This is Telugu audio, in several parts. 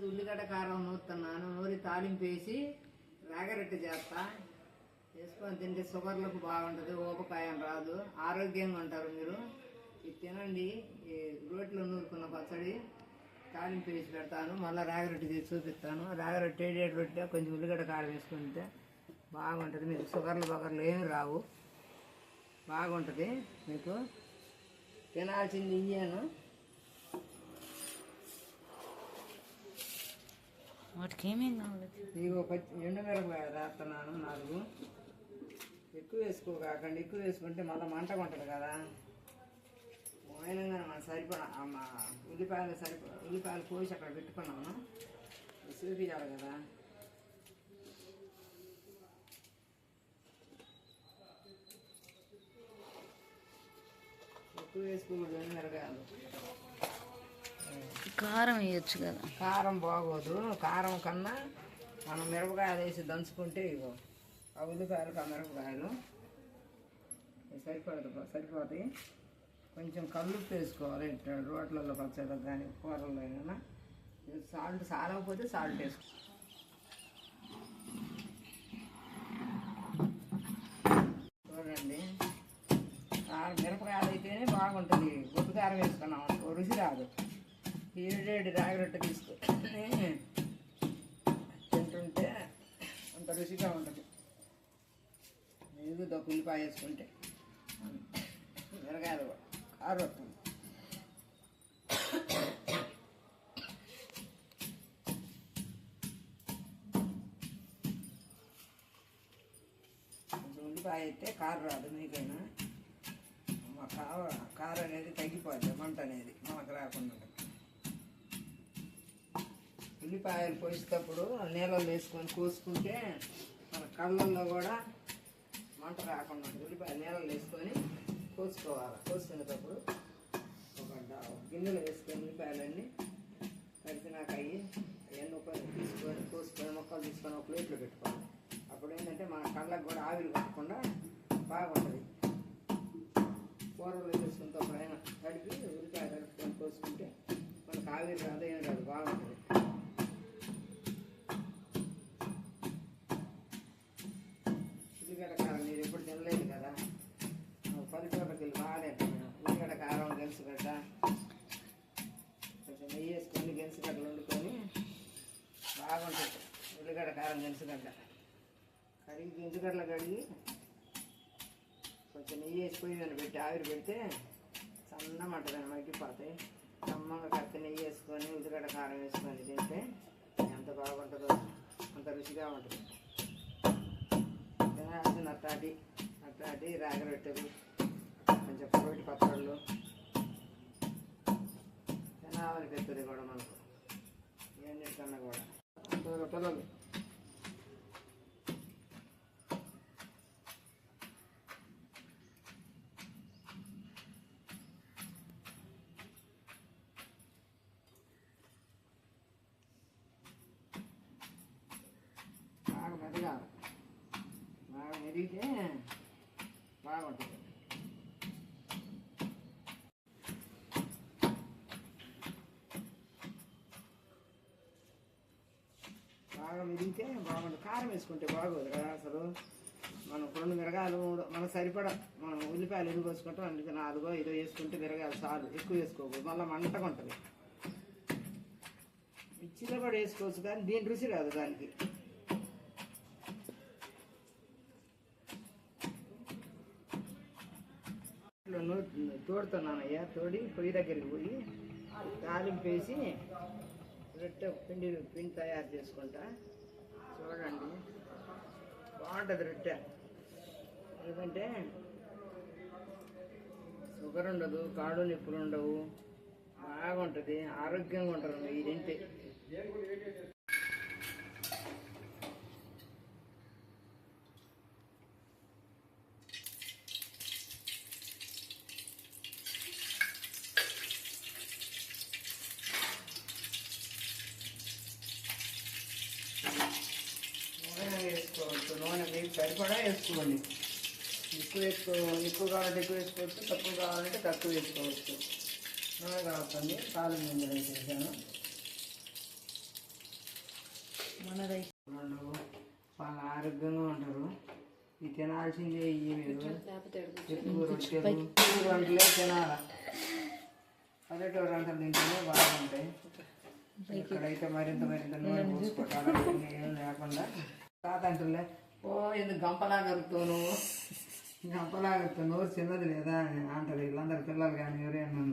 ఉల్లిగడ్డ కారం నూరుతున్నాను. నూరి తాలింపు వేసి రాగరొట్టె చేస్తా. వేసుకొని తింటే షుగర్లకు బాగుంటుంది, ఊబకాయం రాదు, ఆరోగ్యంగా ఉంటారు మీరు. ఇది తినండి. ఈ రోట్లో నూరుకున్న పచ్చడి తాలింపు వేసి పెడతాను. మళ్ళీ రాగరొట్టె తీసి చూపిస్తాను. రాగరొట్టె ఏడేడు రొట్టె కొంచెం ఉల్లిగడ్డ కారం వేసుకుంటే బాగుంటుంది. మీకు షుగర్లు ఏమి రావు, బాగుంటుంది. మీకు తినాల్సింది ఇయ్యాను. వాటికి ఏమేమి కావాలి? ఇగో ఎండుమిరపకాయ రాస్తున్నాను 4. ఎక్కువ వేసుకోకండి, ఎక్కువ వేసుకుంటే మళ్ళీ మంటగా ఉంటుంది కదా. మైనంగా మనం ఉల్లిపాయలు కోసి అక్కడ పెట్టుకున్నాము, చూపించాలి కదా. ఎక్కువ వేసుకోకూడదు ఎండుమిరపకాయలు. కారం వేయచ్చు కదా. కారం బాగోదు. కారం కన్నా మనం మిరపకాయలు వేసి దంచుకుంటే ఇగో ఆ ఉల్లిపాయలకు ఆ మిరపకాయలు సరిపోతాయి. కొంచెం కల్లుప్పు వేసుకోవాలి. రోట్లలో పచ్చడి కానీ కూరల్లో అయినా. సాల్ట్ సాలకపోతే సాల్ట్ వేసుకో. చూడండి, మిరపకాయలు అయితేనే బాగుంటుంది. గుడ్డు కారం వేసుకున్నాం అనుకో రుచి రాదు. ఏడేడు రాగరొట్టె తీసుకొని తింటుంటే అంత రుచిగా ఉంటుంది. ఏదో ఉల్లిపాయ వేసుకుంటే మిరగాయలు కారు వస్తుంది. కొంచెం ఉల్లిపాయ అయితే కారు రాదు. మీకైనా కారు అనేది తగ్గిపోద్ది, మంట అనేది మనకు రాకుండా. ఉల్లిపాయలు పోసేటప్పుడు నీళ్ళలో వేసుకొని కోసుకుంటే మన కళ్ళల్లో కూడా మంట రాకుండా ఉంటుంది. ఉల్లిపాయలు నీళ్ళలో వేసుకొని కోసుకోవాలి. కోసుకునేటప్పుడు ఒక గిన్నెలో వేసుకొని ఉల్లిపాయలన్నీ కలిసినాక అవన్నీ తీసుకొని కోసుకొని ముక్కలు తీసుకొని ఒక ప్లేట్లో పెట్టుకోవాలి. అప్పుడు ఏంటంటే మన కళ్ళకు కూడా ఆవిరి పట్టకుండా బాగుంటుంది. కూరలో వేసుకునేటప్పుడు అయినా కడిగి ఉల్లిపాయ కలుపుకొని కోసుకుంటే మనకు ఆవిరి రాదు, ఏం రాదు, బాగుంటుంది. ఉల్లిగడ్డ కారం మీరు ఎప్పుడు తినలేదు కదా. పల్లెటూళ్ళకి వెళ్ళి బాగా తింటాను. ఉల్లిగడ్డ కారం గెలుసుగడ్డ కొంచెం నెయ్యి వేసుకొని గెలుసుగడ్డలు వండుకొని బాగుంటుంది. ఉల్లిగడ్డ కారం గెలుసుగడ్డ కడిగి గెంజుగడ్డలు కడిగి కొంచెం నెయ్యి వేసి పొయ్యి మీద పెట్టి ఆవిరి పెడితే సన్నమంటదని మగ్గిపోతాయి. సమ్మంగా కత్తి నెయ్యి వేసుకొని ఉల్లిగడ్డ కారం వేసుకొని తింటే ఎంత బాగుంటుందో, అంత రుచిగా ఉంటుంది. అట్లాంటి రాగరొట్టెలు, కొంచెం పొట్టి పచ్చళ్ళు తినాలనిపిస్తుంది కూడా మనకు. ఏంటన్నా కూడా పిల్లలు బాగా మెదగాలి. బాగా మెరిగితే బాగుంటుంది. బాగా మెరిగితే బాగుంటుంది. కారం వేసుకుంటే బాగోదు కదా అసలు. మనం 2 మిరగాయలు మనకు సరిపడా మనం ఉల్లిపాయలు ఎందుకు వేసుకుంటాం, అందుకే 4 5 వేసుకుంటే మిరగాయలు చాలు, ఎక్కువ వేసుకోకూడదు. మళ్ళీ మంటగా ఉంటుంది. మిర్చిలో కూడా వేసుకోవచ్చు కానీ దీని రుచి రాదు దానికి. తోడుతున్నానయ్యా. తోడి పొయ్యి దగ్గరికి పోయి తాలింపు వేసి రొట్టె పిండి తయారు చేసుకుంటా. చూడండి, బాగుంటుంది రొట్టె. ఎందుకంటే షుగర్ ఉండదు, కాళ్ళు నొప్పులు ఉండవు, బాగుంటుంది, ఆరోగ్యంగా ఉంటారు ఇది తింటే. వేసుకోవచ్చు. నూనె మీకు సరిపడా వేసుకోండి. ఎక్కువ కావాలంటే ఎక్కువ వేసుకోవచ్చు, తక్కువ కావాలంటే తక్కువ వేసుకోవచ్చు. నూనె కావస్తుంది. కాలు ముందు వేసేసాను. మనదై వాళ్ళు చాలా ఆరోగ్యంగా ఉంటారు. ఇది తినాల్సిందే. ఇవి మీరు ఎక్కువ రొట్టెలు కూర వంటలే తినాలి. పల్లెటూరు వంటలు తింటేనే బాగుంటాయి. ఇక్కడైతే మరింత నూనె పోసుకోవటాలు ఏం లేకుండా తాత అంటులే ఓ ఎందుకు గంపలాగలుగుతావు నువ్వు, గంపలాగలుగుతావు నోరు చిన్నది లేదా అంటారు వీళ్ళందరు పిల్లలు కానీ ఎవరైనా.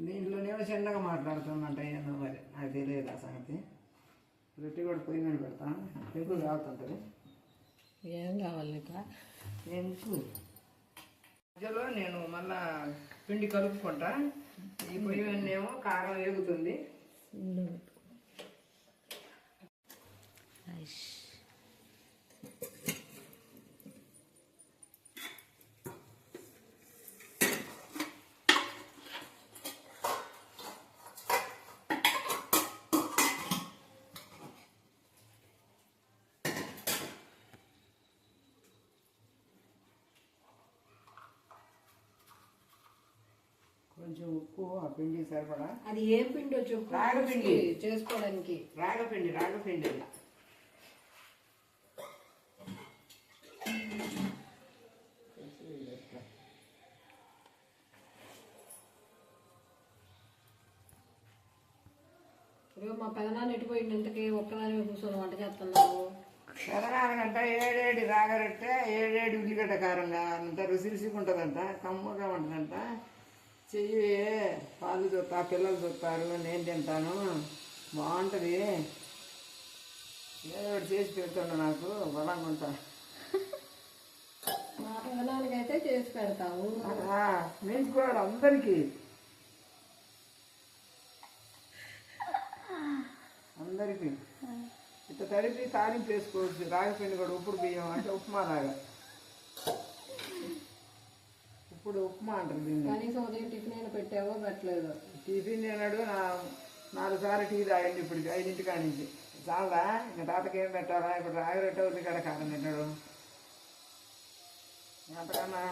దీంట్లోనేమో చిన్నగా మాట్లాడుతుందంట ఏందో మరి నాకు తెలియదు ఆ సంగతి. రొట్టె కూడా పొయ్యి మీద పెడతాను, ఎక్కువ కాగుతుంటుంది. ఏం కావాలి నీకు? ఎందుకు మధ్యలో నేను మళ్ళా పిండి కలుపుకుంటా. ఈ పొయ్యి మీద ఏమో కారం వేగుతుంది. కొంచెం ఉప్పు ఆ పిండి సరిపడా. అది ఏం పిండి వచ్చి రాగపిండి చేసుకోవడానికి? రాగపిండి అలా మా పెదనాన్న ఎటుపోయింది ఇంతకీ ఒక్కదాని కూర్చొని వంట చేస్తున్నావు? పెదనాన్నకంట 7 రాగరొట్టె 7 ఉల్లిగడ్డ కారంగా అంత రుచిగా ఉంటుందంట, కమ్మగా ఉంటుందంట. చెయ్యి పాలు చూస్తా, పిల్లలు చూస్తారు, నేను తింటాను, బాగుంటుంది. ఏదో ఒకటి చేసి పెడుతుండ నాకు బలంగా ఉంటా. మా పెదనాన్నకి అయితే చేసి పెడతావు. మీకు కూడా అందరికీ ఇట్లా తడిపి తాలింపు వేసుకోవచ్చు. రాగిపిండి కూడా ఉప్పుడు బియ్యం అంటే ఉప్మా లాగా. ఇప్పుడు ఉప్మా అంటారు దీన్ని. కనీసం ఉదయం టిఫిన్ అయినా పెట్టావో పెట్టలేదు? టిఫిన్ తిన్నాడు 4 సార్లు టీ తాగండి ఇప్పుడు 5 కాడి నుంచి. చాలా ఇంకా తాతకి ఏం పెట్టాలా? ఇప్పుడు రాగిరొట్టె ఉల్లిగడ్డ కారం తిన్నాడు. అంతకన్నా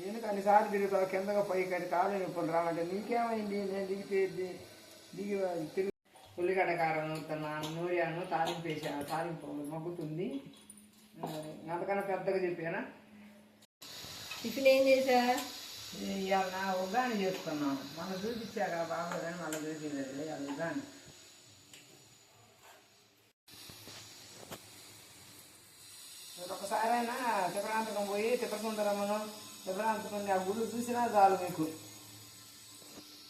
ఎందుకు అన్నిసార్లు తిరుగుతావు కిందగా పైకి కాలు నొప్పులు రావంటే నీకేమైంది? నేను దిగి తిరిగి ఉల్లిగడ్డ కారం నూరుతున్నాను, నూరాను, తాలింపు వేసాను. తాలింపు మగ్గుతుంది. అంతకన్నా పెద్దగా చెప్పానా? టిఫిన్ ఏం చేసా? ఇవాళ నా ఉగ్గాని చేస్తున్నాం. మనం చూపించాక బాగోదని మళ్ళీ చూపించలేదు. అది ఉగ్గాని ఒకసారైనా తిప్పరాంతకం పోయి తిప్పసుందరమ్మను తిప్పరాంతకం ఆ గుళ్ళు చూసినా చాలు మీకు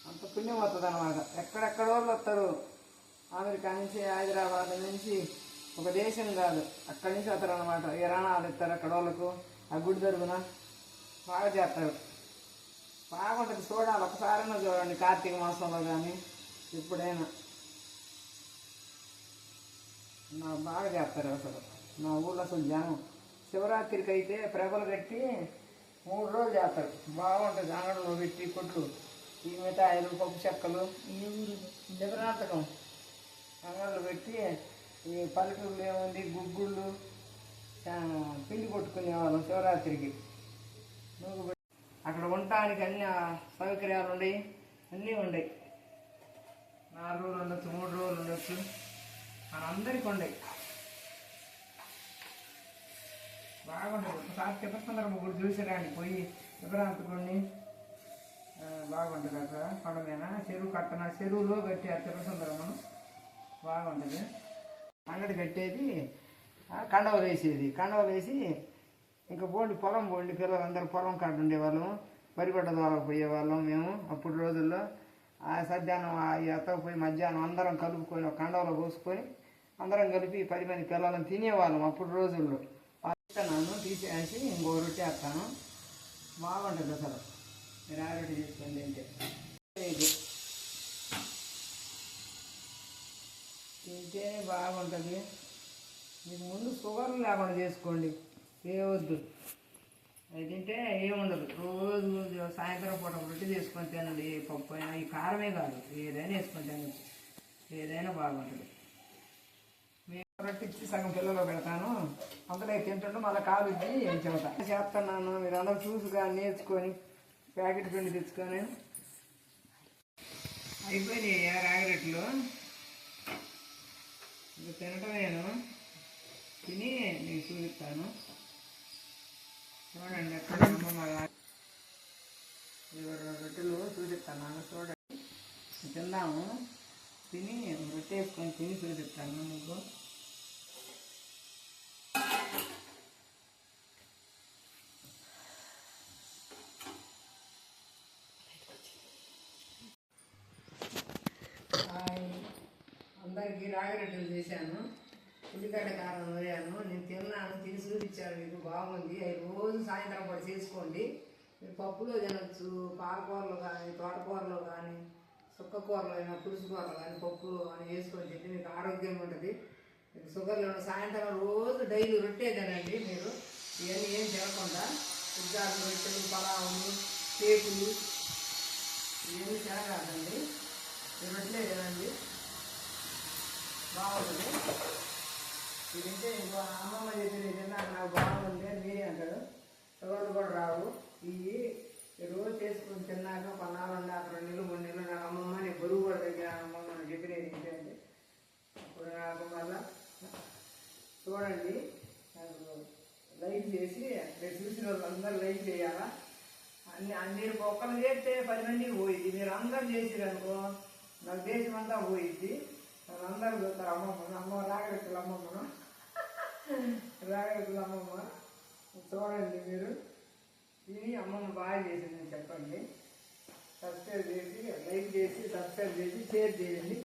అంత పుణ్యం వస్తుంది అనమాట. ఎక్కడెక్కడో వస్తారు. అమెరికా నుంచి, హైదరాబాద్ నుంచి, ఒక దేశం కాదు అక్కడి నుంచి వస్తారు అనమాట. ఇరాణాలు ఇస్తారు అక్కడ వాళ్ళకు. ఆ గుడి తరపున బాగా చేస్తారు. బాగుంటుంది చూడాలి. ఒకసారైనా చూడండి కార్తీక మాసంలో కానీ ఎప్పుడైనా. బాగా చేస్తారు అసలు మా ఊళ్ళో. అసలు జనం శివరాత్రికి అయితే ప్రభలు కట్టి 3 రోజులు చేస్తారు. బాగుంటుంది. అంగడిలో పెట్టి కొట్లు ఈ మిఠాయిలు, పప్పు చెక్కలు, శివరాత్రకం అంగళ్ళు పెట్టి ఈ పల్లెటూరులో ఏముంది గుగ్గుళ్ళు పిండి కొట్టుకునేవాళ్ళం శివరాత్రికి. అక్కడ ఉండటానికి అన్ని సౌకర్యాలు ఉన్నాయి, అన్నీ ఉన్నాయి. 4 రోజులు ఉండొచ్చు, 3 రోజులు ఉండొచ్చు, అందరికీ ఉన్నాయి. బాగుంటుంది. ఒకసారి తిప్పసుందరమ్మ గుడి చూసిరాండి పోయి తిప్పరాంతకుడిని. బాగుంటుంది అక్కడ కొండమైన చెరువు కట్టన చెరువులో కట్టారు తిప్పసుందరమ్మను. బాగుంటుంది. అంగడి కట్టేది కండవలు వేసేది. కండవలు వేసి ఇంకా పొలం పిల్లలందరూ పొలం కాడ ఉండేవాళ్ళము. వరిగొడ్డ ద్వారా పోయేవాళ్ళం మేము అప్పుడు రోజుల్లో. ఆ సద్యాన్నం ఆ ఎత్తకపోయి మధ్యాహ్నం అందరం కలుపుకొని ఒక కండవలో పోసుకొని అందరం కలిపి 10 మంది పిల్లలను తినేవాళ్ళం అప్పుడు రోజుల్లో. నన్ను తీసేసి ఇంకో రొట్టె వేస్తాను. బాగుంటుంది అసలు. మీరు ఆ రొట్టె చేసుకొని తింటే తింటేనే బాగుంటుంది. మీకు ముందు షుగర్ లేకుండా చేసుకోండి. ఏవద్దు అది తింటే ఏముండదు. రోజు సాయంత్రం పూట రొట్టె చేసుకొని తినండి. ఏ పప్పు అయినా ఈ కారమే కాదు ఏదైనా వేసుకొని తినచ్చు. ఏదైనా బాగుంటుంది. మేము రొట్టె ఇచ్చి సగం పిల్లలు పెడతాను. అందులో తింటుంటే మళ్ళీ కాలు ఇచ్చి ఏం చెబుతా చేస్తున్నాను. మీరు అందరూ చూసుగా నేర్చుకొని ప్యాకెట్ పిండి తెచ్చుకొని అయిపోయినాయి రాగిరొట్టెలు. ఇది తినటమేను, తిని నేను చూపిస్తాను. చూడండి ఎక్కడ అమ్మమ్మ రొట్టెలు చూపిస్తాను, చూడండి. తిందాము, తిని రొట్టె వేసుకొని తిని చూపిస్తాను మీకు. అందరికీ రాగి రొట్టెలు చేశాను, ఉల్లిగడ్డ కారం నూరాను. నేను తిన్నాను, తిని చూపించాను మీకు, బాగుంది. అవి రోజు సాయంత్రం కూడా చేసుకోండి. మీరు పప్పులో తినొచ్చు, పాలకూరలో కానీ, తోటకూరలో కానీ, సుక్కకూరలో అయినా, పులుసు కూరలో కానీ, పప్పులో కానీ వేసుకొని తింటే మీకు ఆరోగ్యంగా ఉంటుంది. మీకు షుగర్లో సాయంత్రం రోజు డైలీ రొట్టె తినండి. మీరు ఇవన్నీ ఏం తినకుండా ఉద్దాలు, రొట్టెలు, పలావులు, కేకులు ఇవన్నీ తినరాదండి. ఈ రొట్టెలే తినండి, బాగుంటుంది. ఇది తింటే ఇంకో అమ్మమ్మ చెప్పింది తిన్నాక నాకు బాగుంది అని మీరే అంటారు. షుగర్లు కూడా రావు. ఇవి రోజు చేసుకుని తిన్నాక కొన్నాళ్ళు ఉండాక 2 నెలలు 3 నెలలు నాకు అమ్మమ్మ నేను బరువు కూడా దగ్గర అమ్మమ్మ చెప్పినది ఏంటంటే అప్పుడు నాకు మళ్ళా చూడండి, నాకు లైక్ చేసి రేపు చూసిన వాళ్ళు అందరూ లైక్ చేయాలా. మీరు ఒక్కరు చేస్తే 10 మందికి పోయిద్ది. మీరు అందరూ చేసిరనుకో నాకు దేశం అంతా పోయిద్ది. అందరూ చూస్తారు అమ్మమ్మను, అమ్మ రాగరెక్కుల అమ్మమ్మను, రాగరెక్కుల అమ్మమ్మ. చూడండి మీరు తిని అమ్మమ్మ బాగా చేసిందని చెప్పండి. సబ్స్క్రైబ్ చేసి, లైక్ చేసి, సబ్స్క్రైబ్ చేసి, షేర్ చేయండి.